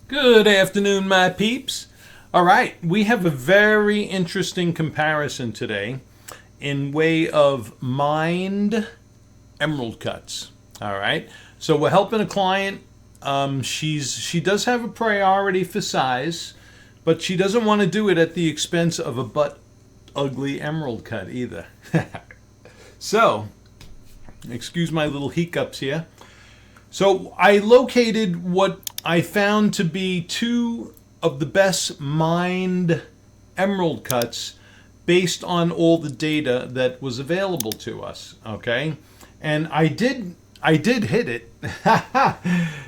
Good afternoon, my peeps. All right, we have a very interesting comparison today in way of mined emerald cuts. All right, so we're helping a client. She does have a priority for size, but she doesn't want to do it at the expense of a butt ugly emerald cut either. So, excuse my little hiccups here. So I located what I found to be two of the best mined emerald cuts based on all the data that was available to us. Okay, and I did hit it.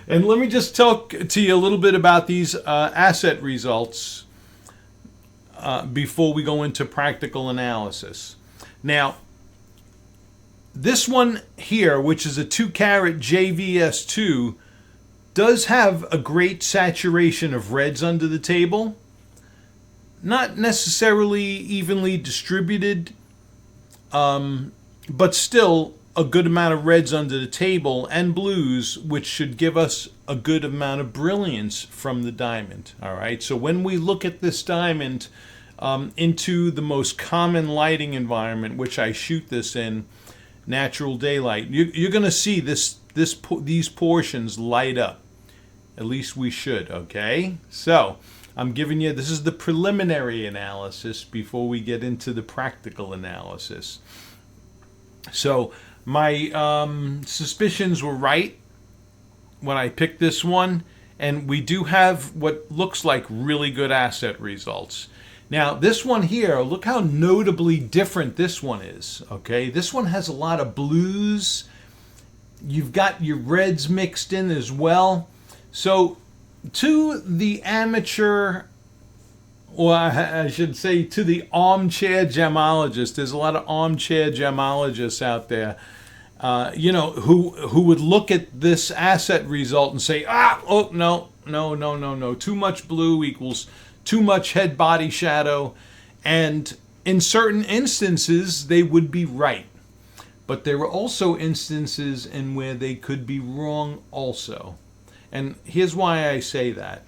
And let me just talk to you a little bit about these asset results before we go into practical analysis. Now, this one here, which is a 2-carat JVS2, does have a great saturation of reds under the table. Not necessarily evenly distributed, but still a good amount of reds under the table and blues, which should give us a good amount of brilliance from the diamond. All right, so when we look at this diamond into the most common lighting environment, which I shoot this in, natural daylight, you're going to see these portions light up. At least we should. Okay, so I'm giving you, this is the preliminary analysis before we get into the practical analysis. So my suspicions were right when I picked this one, and we do have what looks like really good asset results. Now, this one here, look how notably different this one is, okay? This one has a lot of blues. You've got your reds mixed in as well. So, to the amateur, or I should say to the armchair gemologist, there's a lot of armchair gemologists out there, who would look at this asset result and say, no, too much blue equals too much head body shadow, and in certain instances they would be right, but there were also instances in where they could be wrong also. And here's why I say that.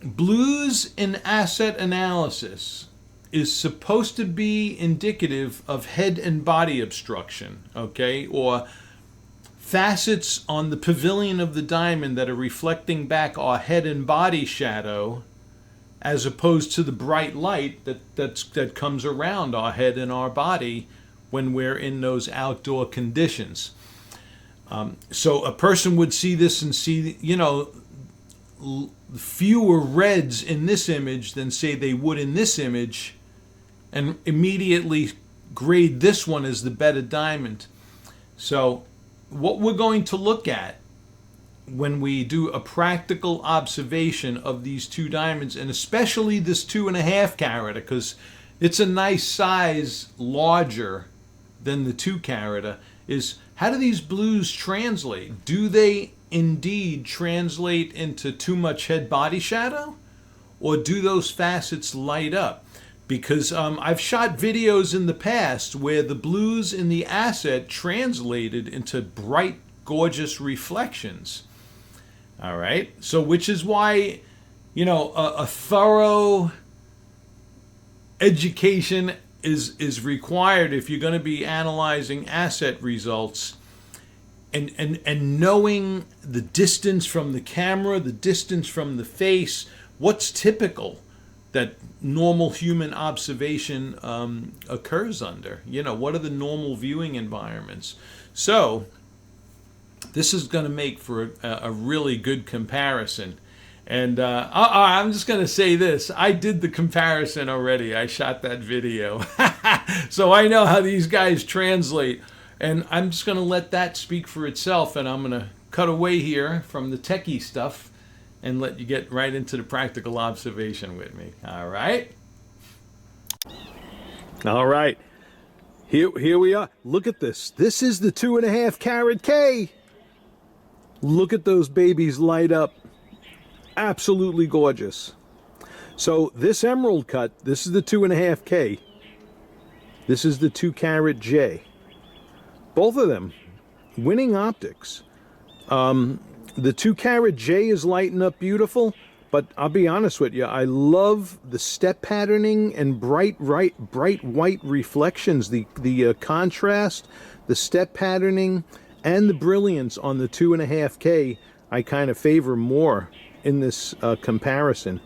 Blues in asset analysis is supposed to be indicative of head and body obstruction, okay, or facets on the pavilion of the diamond that are reflecting back our head and body shadow, as opposed to the bright light that comes around our head and our body when we're in those outdoor conditions. So a person would see this and see, fewer reds in this image than say they would in this image, and immediately grade this one as the better diamond. So what we're going to look at when we do a practical observation of these two diamonds, and especially this 2.5 carat, because it's a nice size larger than the 2 carat, is how do these blues translate? Do they indeed translate into too much head body shadow, or do those facets light up? Because I've shot videos in the past where the blues in the asset translated into bright, gorgeous reflections. All right, so which is why, a thorough education is required if you're going to be analyzing asset results, and knowing the distance from the camera, the distance from the face, what's typical that normal human observation occurs under. What are the normal viewing environments? So this is going to make for a really good comparison. And I'm just going to say this. I did the comparison already. I shot that video. So I know how these guys translate. And I'm just going to let that speak for itself. And I'm going to cut away here from the techie stuff and let you get right into the practical observation with me. All right? All right. Here we are. Look at this. This is the 2.5 carat K. Look at those babies light up. Absolutely gorgeous. So this emerald cut, this is the 2.5 K. This is the 2 carat J. Both of them winning optics. The 2 carat J is lighting up beautiful. But I'll be honest with you, I love the step patterning and bright white reflections, the contrast, the step patterning, and the brilliance on the 2.5K. I kind of favor more in this comparison.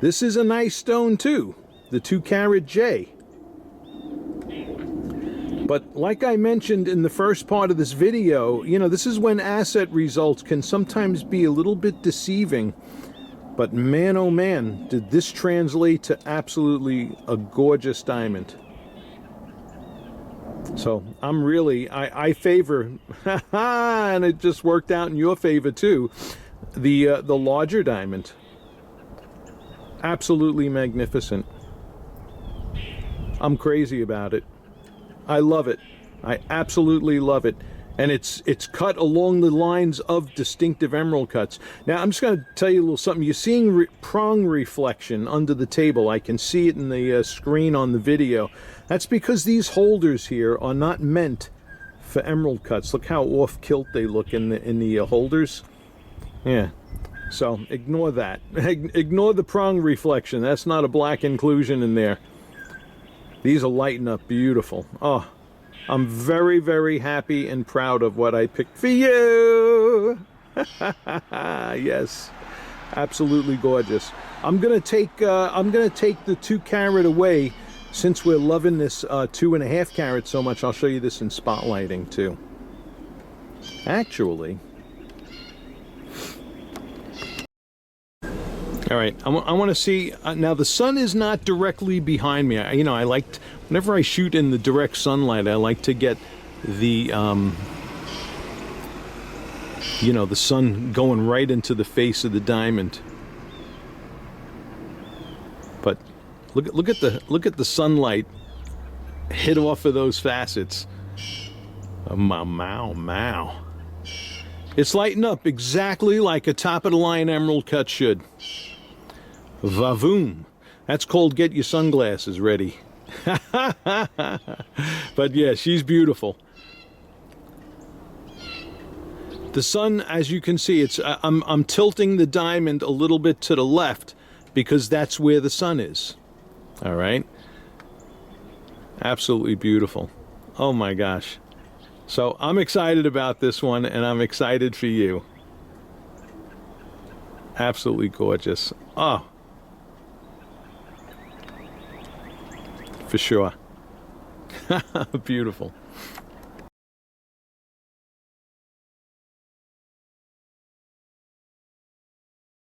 This is a nice stone too, the 2-carat J. But like I mentioned in the first part of this video, you know, this is when asset results can sometimes be a little bit deceiving. But man, oh man, did this translate to absolutely a gorgeous diamond. So I'm really, I favor, and it just worked out in your favor too, the larger diamond. Absolutely magnificent. I'm crazy about it. I love it. I absolutely love it. And it's cut along the lines of distinctive emerald cuts. Now, I'm just going to tell you a little something. You're seeing prong reflection under the table. I can see it in the screen on the video. That's because these holders here are not meant for emerald cuts. Look how off kilt they look in the holders. Yeah. So ignore that. Ignore the prong reflection. That's not a black inclusion in there. These are lighting up beautiful. Oh, I'm very, very happy and proud of what I picked for you. Yes, absolutely gorgeous. I'm gonna take the 2-carat away since we're loving this 2.5 carat so much. I'll show you this in spotlighting too. Actually. All right, I want to see, now the sun is not directly behind me. You know, whenever I shoot in the direct sunlight, I like to get the, you know, the sun going right into the face of the diamond. But look at the sunlight hit off of those facets. Mow. It's lighting up exactly like a top-of-the-line emerald cut should. Vavoom. That's called get your sunglasses ready. But yeah, she's beautiful. The sun, as you can see, I'm tilting the diamond a little bit to the left because that's where the sun is. All right. Absolutely beautiful. Oh my gosh. So I'm excited about this one, and I'm excited for you. Absolutely gorgeous. Oh. For sure. Beautiful.